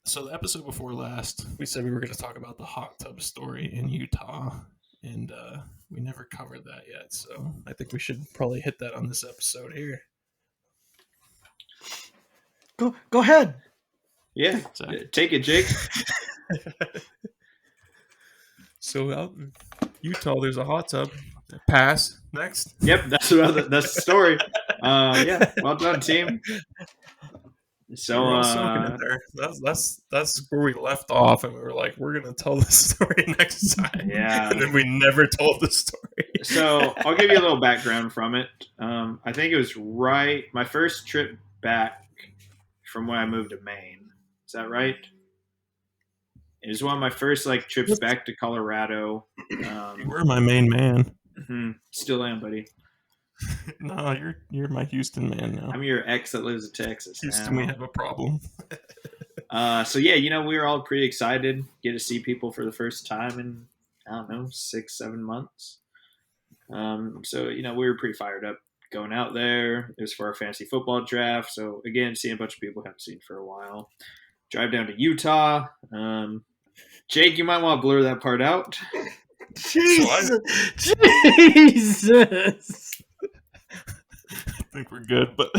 So the episode before last, we said we were going to talk about the hot tub story in Utah, and we never covered that yet. So I think we should probably hit that on this episode here. Go ahead. Yeah, Exactly. take it, Jake. So out in Utah, there's a hot tub. Pass. Next. Yep, that's the story. Yeah, well done, team. So We're all soaking in there. That's where we left off, and we were like, we're gonna tell the story next time. Yeah. And then we never told the story. So I'll give you a little background from it. I think it was my first trip back from when I moved to Maine. Is that right? It was one of my first trips back to Colorado. You were my main man. Still am, buddy. No, you're my Houston man now. I'm your ex that lives in Texas. Houston, we have a problem. So yeah, we were all pretty excited, get to see people for the first time in, I don't know, 6-7 months. So we were pretty fired up going out there. It was for our fantasy football draft. So again, seeing a bunch of people I haven't seen for a while. Drive down to Utah. Jake, you might want to blur that part out. Jesus. I think we're good, but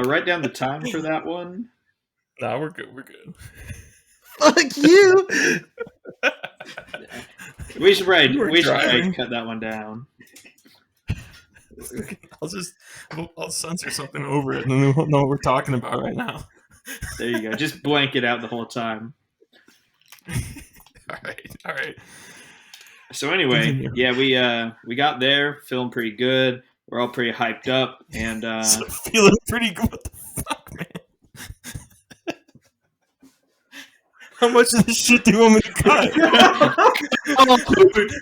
write down the time for that one. No, we're good. We're good. Fuck you. We should probably cut that one down. I'll censor something over it, and then we won't know what we're talking about right now. There you go. Just blank it out the whole time. All right. So anyway, yeah, we got there, feeling pretty good. We're all pretty hyped up, and feeling pretty good. What the fuck, man? How much of this shit do you want me to cut?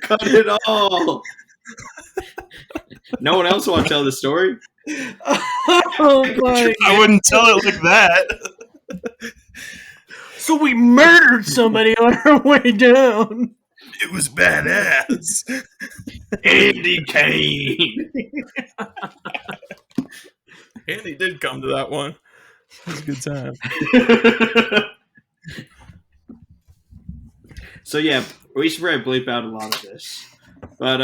Cut it all. No one else want to tell the story? Oh my! I wouldn't tell it like that. So we murdered somebody on our way down. It was badass. Andy Kane. Andy did come to that one. It was a good time. So yeah, we should probably bleep out a lot of this. But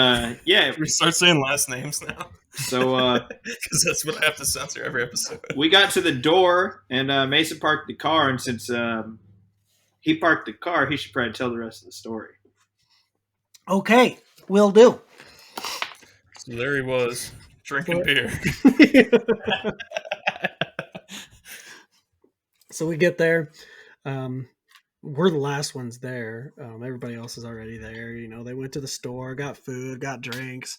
yeah. We start saying last names now. So because that's what I have to censor every episode. We got to the door, and Mason parked the car, and since he parked the car, he should probably tell the rest of the story. Okay, will do. So there he was, drinking beer. So we get there. We're the last ones there. Everybody else is already there. They went to the store, got food, got drinks.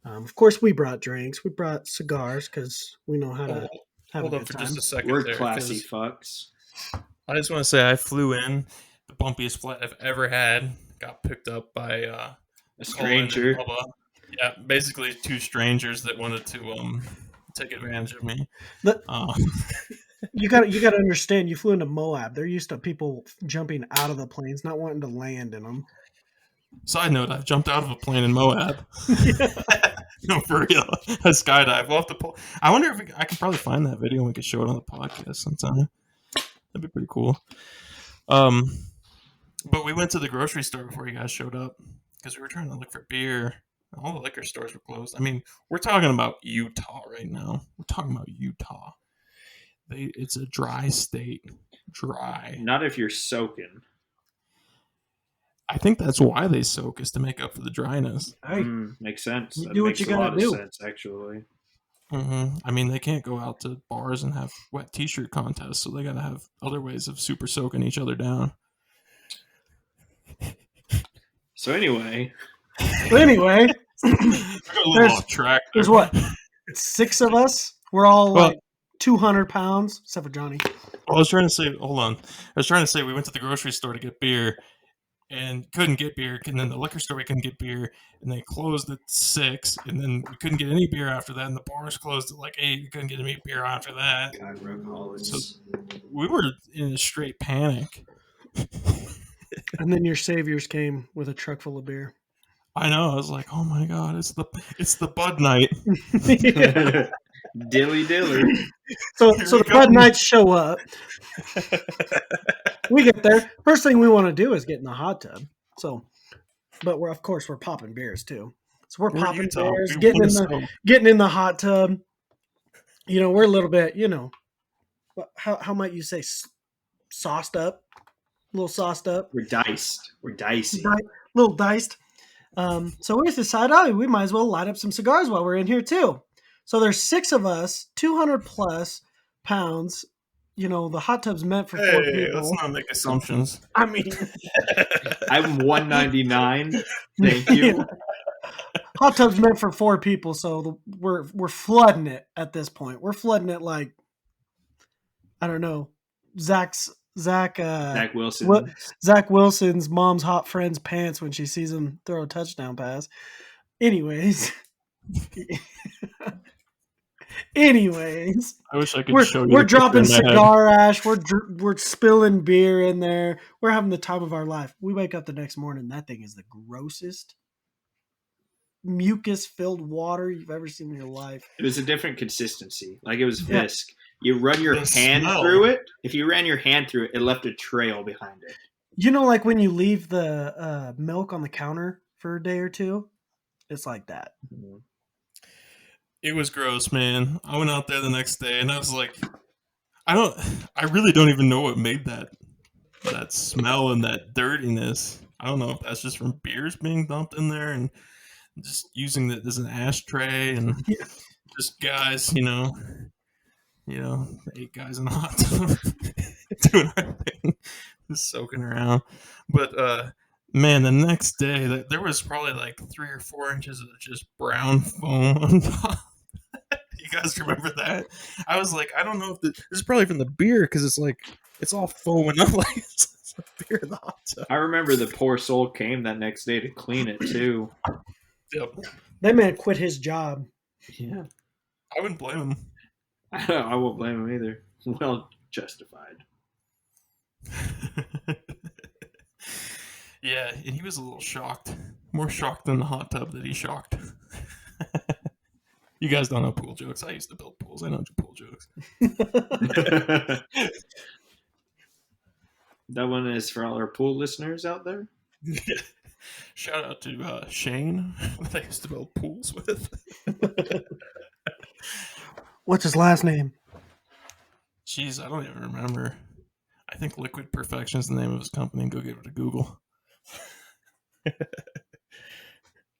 Of course, we brought drinks. We brought cigars because we know how to have a good time. Just a second. We're classy fucks. I just want to say I flew in, the bumpiest flight I've ever had. Got picked up by a stranger. Yeah, basically two strangers that wanted to take advantage of me. You got to understand. You flew into Moab. They're used to people jumping out of the planes, not wanting to land in them. Side note: I've jumped out of a plane in Moab. No, for real. I skydive. We'll have to pull. I wonder if I could probably find that video and we could show it on the podcast sometime. That'd be pretty cool. But we went to the grocery store before you guys showed up because we were trying to look for beer. All the liquor stores were closed. I mean, we're talking about Utah right now. We're talking about Utah. It's a dry state. Dry. Not if you're soaking. I think that's why they soak, is to make up for the dryness. Makes sense. You do what you gotta do. Sense, actually. Mm-hmm. I mean, they can't go out to bars and have wet t-shirt contests, so they gotta have other ways of super soaking each other down. So anyway, there's what? 6 of us. We're all 200 pounds, except for Johnny. Well, I was trying to say, hold on. I was trying to say we went to the grocery store to get beer and couldn't get beer. And then the liquor store, we couldn't get beer. And they closed at 6. And then we couldn't get any beer after that. And the bars closed at 8. We couldn't get any beer after that. God, so we were in a straight panic. And then your saviors came with a truck full of beer. I know. I was like, oh my God, it's the Bud Night. Dilly. So the Bud Nights show up, We get there. First thing we want to do is get in the hot tub. So, but we're popping beers too. So we're We're popping Utah. beers, We getting wanna in the sell. getting in the hot tub. We're a little bit, how might you say sauced up, a little sauced up, We're diced. We're dicey. little diced. So we decided, oh, we might as well light up some cigars while we're in here too. So there's 6 of us, 200 plus pounds. The hot tub's meant for 4 Hey, let's people. not make assumptions. I mean, I'm 199. Thank you. yeah. Hot tub's meant for 4 people, so we're flooding it at this point. We're flooding it like, I don't know, Zach Wilson. Zach Wilson's mom's hot friend's pants when she sees him throw a touchdown pass. Anyways, I wish I could show you. We're the picture dropping in my head. cigar ash. We're spilling beer in there. We're having the time of our life. We wake up the next morning. That thing is the grossest, mucus-filled water you've ever seen in your life. It was a different consistency. Like it was Yeah. Fisk. You run your The hand smell. through it. If you ran your hand through it, it left a trail behind it. Like when you leave the milk on the counter for a day or two? It's like that. It was gross, man. I went out there the next day and I was like, I really don't even know what made that smell and that dirtiness. I don't know if that's just from beers being dumped in there and just using it as an ashtray and Yeah. just guys, 8 guys in a hot tub doing our thing, just soaking around. But man, the next day there was probably like 3 or 4 inches of just brown foam on top. You guys remember that? I was like, I don't know if this is probably from the beer because it's all foaming up like it's beer in the hot tub. I remember the poor soul came that next day to clean it too. Yep. That man quit his job. Yeah. I wouldn't blame him. I won't blame him either. Well justified. Yeah, and he was a little shocked. More shocked than the hot tub that he shocked. You guys don't know pool jokes. I used to build pools. I know pool jokes. That one is for all our pool listeners out there. Shout out to Shane that I used to build pools with. What's his last name? Jeez, I don't even remember. I think Liquid Perfection is the name of his company. Go give it a Google.